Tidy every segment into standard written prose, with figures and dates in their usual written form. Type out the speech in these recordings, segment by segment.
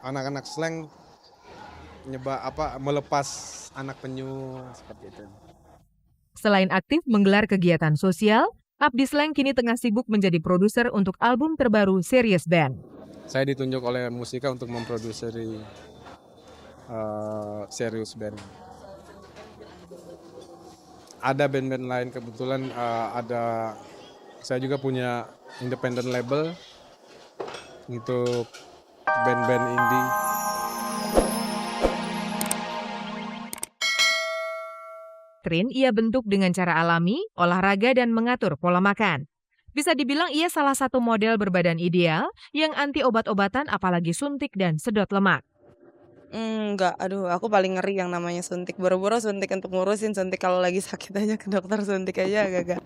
anak-anak slang melepas anak penyu seperti itu. Selain aktif menggelar kegiatan sosial, Abdi Slang kini tengah sibuk menjadi produser untuk album terbaru Serious Band. Saya ditunjuk oleh Musika untuk memproduksi Serious Band. Ada band-band lain kebetulan saya juga punya independent label untuk band-band indie. Catherine ia bentuk dengan cara alami, olahraga dan mengatur pola makan. Bisa dibilang ia salah satu model berbadan ideal yang anti obat-obatan apalagi suntik dan sedot lemak. Enggak, aduh aku paling ngeri yang namanya suntik. Boro-boro suntik untuk ngurusin, suntik kalau lagi sakit aja ke dokter suntik aja agak-agak,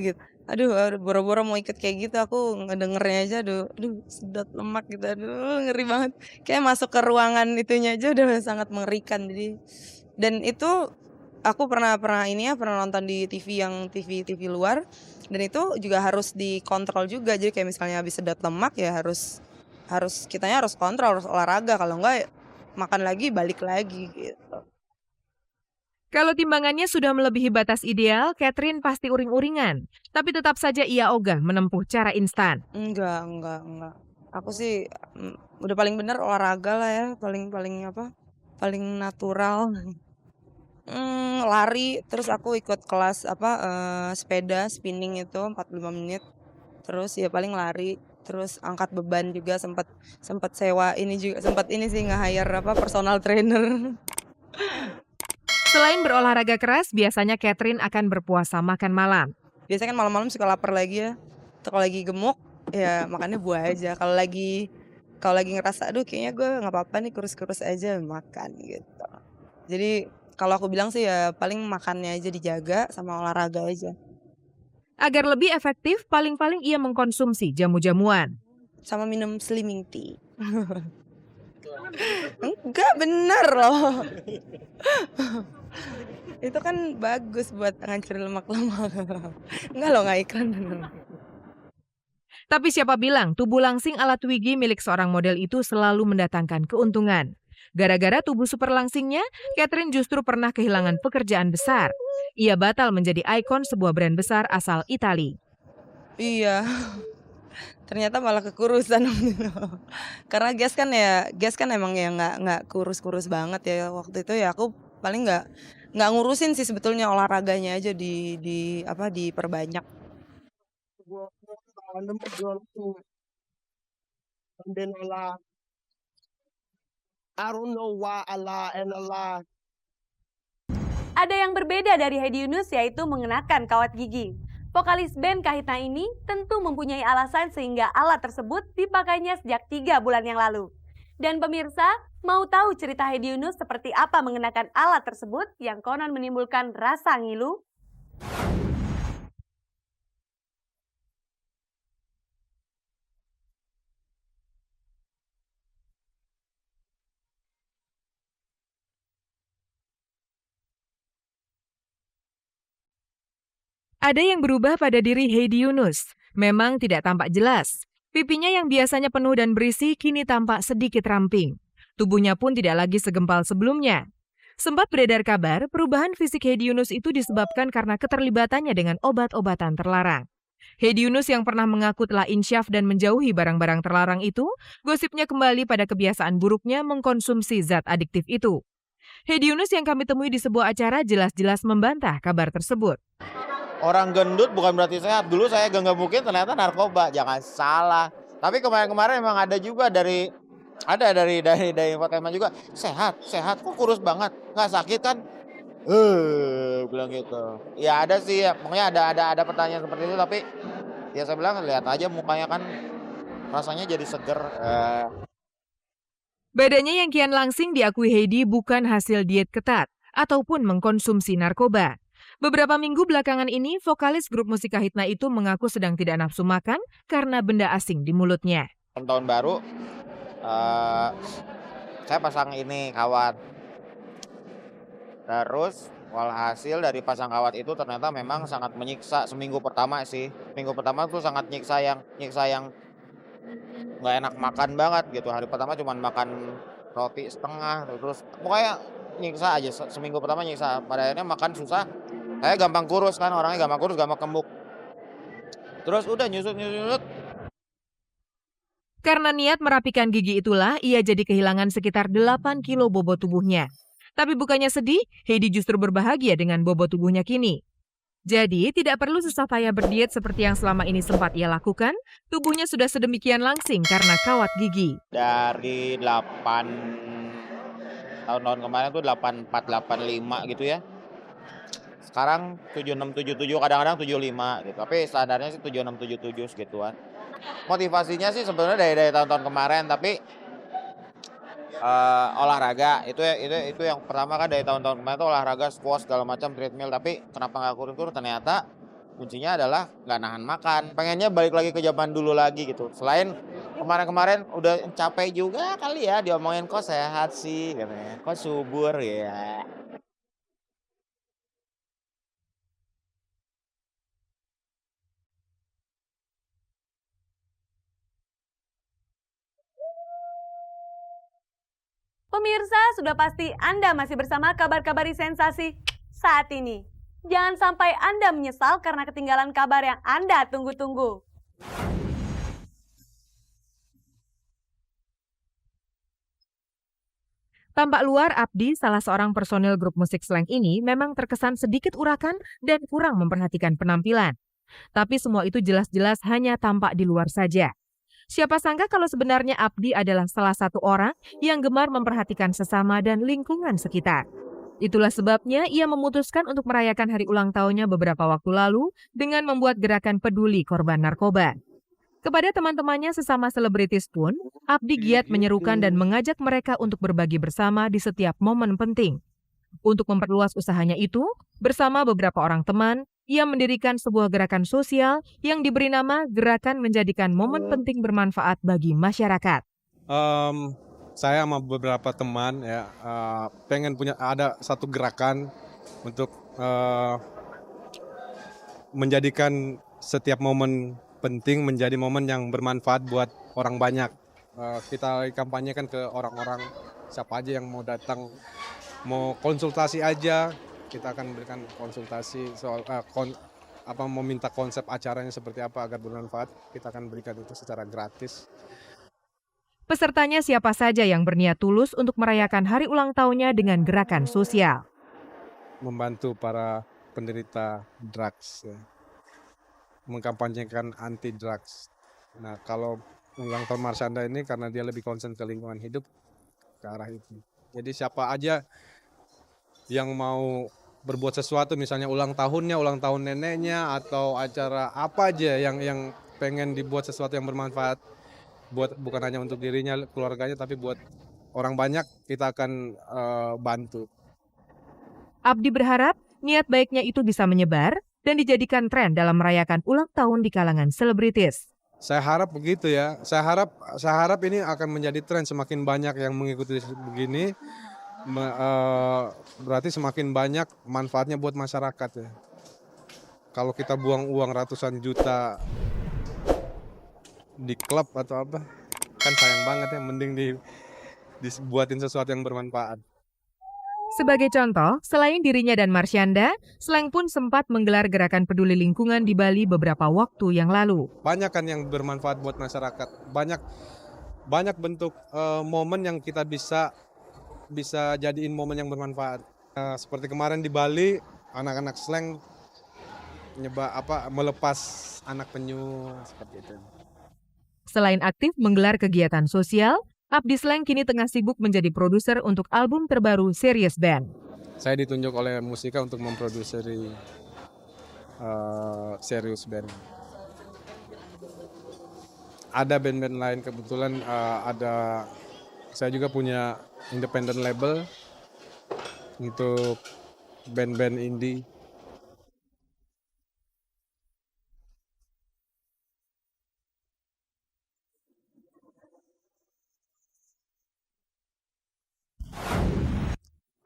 gitu. Aduh, boro-boro mau ikut kayak gitu aku ngedengernya aja aduh sedot lemak gitu, aduh ngeri banget. Kayak masuk ke ruangan itunya aja udah sangat mengerikan. Jadi dan itu aku pernah nonton di TV luar dan itu juga harus dikontrol juga. Jadi kayak misalnya habis sedot lemak ya kitanya harus kontrol, harus olahraga kalau enggak makan lagi balik lagi gitu. Kalau timbangannya sudah melebihi batas ideal, Catherine pasti uring-uringan. Tapi tetap saja ia ogah menempuh cara instan. Enggak. Aku sih udah paling bener olahraga lah ya, paling natural. Lari, terus aku ikut kelas sepeda spinning itu 45 menit. Terus ya paling lari, terus angkat beban juga sempat sewa sempat ini sih nge-hire personal trainer. Selain berolahraga keras, biasanya Catherine akan berpuasa makan malam. Biasanya kan malam-malam suka lapar lagi ya. Kalau lagi gemuk ya makannya buah aja. Kalau lagi ngerasa aduh kayaknya gue nggak apa-apa nih kurus-kurus aja makan gitu. Jadi kalau aku bilang sih ya paling makannya aja dijaga sama olahraga aja. Agar lebih efektif, paling-paling ia mengkonsumsi jamu-jamuan. Sama minum slimming tea. Enggak bener loh. Itu kan bagus buat ngancurin lemak-lemak. Enggak loh, nggak iklan bener. Tapi siapa bilang tubuh langsing ala Twiggy milik seorang model itu selalu mendatangkan keuntungan. Gara-gara tubuh super langsingnya, Catherine justru pernah kehilangan pekerjaan besar. Ia batal menjadi ikon sebuah brand besar asal Italia. Iya. Ternyata malah kekurusan. Karena Gas kan emang ya nggak kurus-kurus banget ya waktu itu ya aku paling nggak ngurusin sih sebetulnya olahraganya aja diperbanyak. I don't know why Allah and Allah. Ada yang berbeda dari Hedi Yunus yaitu mengenakan kawat gigi. Vokalis band Kahitna ini tentu mempunyai alasan sehingga alat tersebut dipakainya sejak 3 bulan yang lalu. Dan pemirsa, mau tahu cerita Hedi Yunus seperti apa mengenakan alat tersebut yang konon menimbulkan rasa ngilu? Ada yang berubah pada diri Hedi Yunus. Memang tidak tampak jelas. Pipinya yang biasanya penuh dan berisi kini tampak sedikit ramping. Tubuhnya pun tidak lagi segempal sebelumnya. Sempat beredar kabar perubahan fisik Hedi Yunus itu disebabkan karena keterlibatannya dengan obat-obatan terlarang. Hedi Yunus yang pernah mengaku telah insyaf dan menjauhi barang-barang terlarang itu, gosipnya kembali pada kebiasaan buruknya mengkonsumsi zat adiktif itu. Hedi Yunus yang kami temui di sebuah acara jelas-jelas membantah kabar tersebut. Orang gendut bukan berarti sehat. Dulu saya mungkin ternyata narkoba, jangan salah. Tapi kemarin memang ada juga dari infotainment juga, sehat, kok kurus banget, nggak sakit kan? Bilang gitu. Ya ada sih, ya, pokoknya ada pertanyaan seperti itu, tapi ya saya bilang lihat aja mukanya kan rasanya jadi seger. Badannya yang kian langsing diakui Hedi bukan hasil diet ketat ataupun mengkonsumsi narkoba. Beberapa minggu belakangan ini, vokalis grup musik Kahitna itu mengaku sedang tidak nafsu makan karena benda asing di mulutnya. Tahun baru, saya pasang ini kawat. Terus walhasil dari pasang kawat itu ternyata memang sangat menyiksa seminggu pertama sih. Minggu pertama tuh sangat nyiksa yang nggak enak makan banget gitu. Hari pertama cuman makan roti setengah, terus pokoknya nyiksa aja, seminggu pertama nyiksa. Pada akhirnya makan susah, saya gampang kurus kan, orangnya gampang kurus, gampang gemuk. Terus udah nyusut. Karena niat merapikan gigi itulah ia jadi kehilangan sekitar 8 kilo bobot tubuhnya. Tapi bukannya sedih, Heidi justru berbahagia dengan bobot tubuhnya kini. Jadi, tidak perlu susah payah berdiet seperti yang selama ini sempat ia lakukan, tubuhnya sudah sedemikian langsing karena kawat gigi. Dari 8 tahun-tahun kemarin tuh 84, 85 gitu ya. Sekarang 76, 77, kadang-kadang 75 gitu. Tapi standarnya sih 76, 77 segituan. Motivasinya sih sebenarnya dari tahun-tahun kemarin, tapi olahraga itu yang pertama kan dari tahun-tahun kemarin tuh olahraga, squash segala macam, treadmill, tapi kenapa nggak kurus-kurus? Ternyata kuncinya adalah nggak nahan makan. Pengennya balik lagi ke zaman dulu lagi gitu. Selain kemarin-kemarin udah capek juga kali ya diomongin kok sehat sih katanya, kok subur ya. Pemirsa, sudah pasti Anda masih bersama kabar-kabar sensasi saat ini. Jangan sampai Anda menyesal karena ketinggalan kabar yang Anda tunggu-tunggu. Tampak luar Abdi, salah seorang personil grup musik slang ini memang terkesan sedikit urakan dan kurang memperhatikan penampilan. Tapi semua itu jelas-jelas hanya tampak di luar saja. Siapa sangka kalau sebenarnya Abdi adalah salah satu orang yang gemar memperhatikan sesama dan lingkungan sekitar. Itulah sebabnya ia memutuskan untuk merayakan hari ulang tahunnya beberapa waktu lalu dengan membuat gerakan peduli korban narkoba. Kepada teman-temannya sesama selebritis pun, Abdi giat menyerukan dan mengajak mereka untuk berbagi bersama di setiap momen penting. Untuk memperluas usahanya itu, bersama beberapa orang teman, ia mendirikan sebuah gerakan sosial yang diberi nama Gerakan Menjadikan Momen Penting Bermanfaat bagi Masyarakat. Saya sama beberapa teman ya pengen punya ada satu gerakan untuk menjadikan setiap momen penting menjadi momen yang bermanfaat buat orang banyak. Kita kampanyekan ke orang-orang, siapa aja yang mau datang, mau konsultasi aja, kita akan berikan konsultasi soal mau minta konsep acaranya seperti apa agar bermanfaat, kita akan berikan itu secara gratis. Pesertanya siapa saja yang berniat tulus untuk merayakan hari ulang tahunnya dengan gerakan sosial. Membantu para penderita drugs, ya. Mengkampanyekan anti drugs. Nah, kalau ulang tahun Marsyanda ini karena dia lebih konsen ke lingkungan hidup, ke arah itu. Jadi siapa aja yang mau berbuat sesuatu, misalnya ulang tahunnya, ulang tahun neneknya, atau acara apa aja yang pengen dibuat sesuatu yang bermanfaat, bukan hanya untuk dirinya, keluarganya, tapi buat orang banyak, kita akan bantu. Abdi berharap niat baiknya itu bisa menyebar dan dijadikan tren dalam merayakan ulang tahun di kalangan selebritis. Saya harap begitu ya. Saya harap ini akan menjadi tren, semakin banyak yang mengikuti begini. Berarti semakin banyak manfaatnya buat masyarakat ya. Kalau kita buang uang ratusan juta di klub atau apa, kan sayang banget ya, mending dibuatin sesuatu yang bermanfaat. Sebagai contoh, selain dirinya dan Marsyanda, Slang pun sempat menggelar gerakan peduli lingkungan di Bali beberapa waktu yang lalu. Banyak kan yang bermanfaat buat masyarakat, banyak bentuk momen yang kita bisa jadiin momen yang bermanfaat. Seperti kemarin di Bali, anak-anak Slang melepas anak penyu seperti itu. Selain aktif menggelar kegiatan sosial, Abdi Slang kini tengah sibuk menjadi produser untuk album terbaru Serious Band. Saya ditunjuk oleh Musika untuk memproduksi Serious Band. Ada band-band lain, kebetulan saya juga punya independent label untuk band-band indie.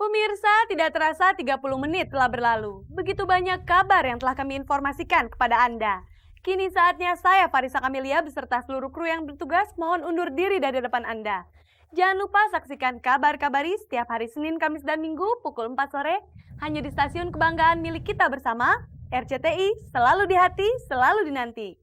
Pemirsa, tidak terasa 30 menit telah berlalu. Begitu banyak kabar yang telah kami informasikan kepada Anda. Kini saatnya saya, Farisa Kamelia, beserta seluruh kru yang bertugas mohon undur diri dari depan Anda. Jangan lupa saksikan Kabar Kabari setiap hari Senin, Kamis, dan Minggu pukul 4 sore hanya di stasiun kebanggaan milik kita bersama, RCTI, selalu di hati, selalu dinanti.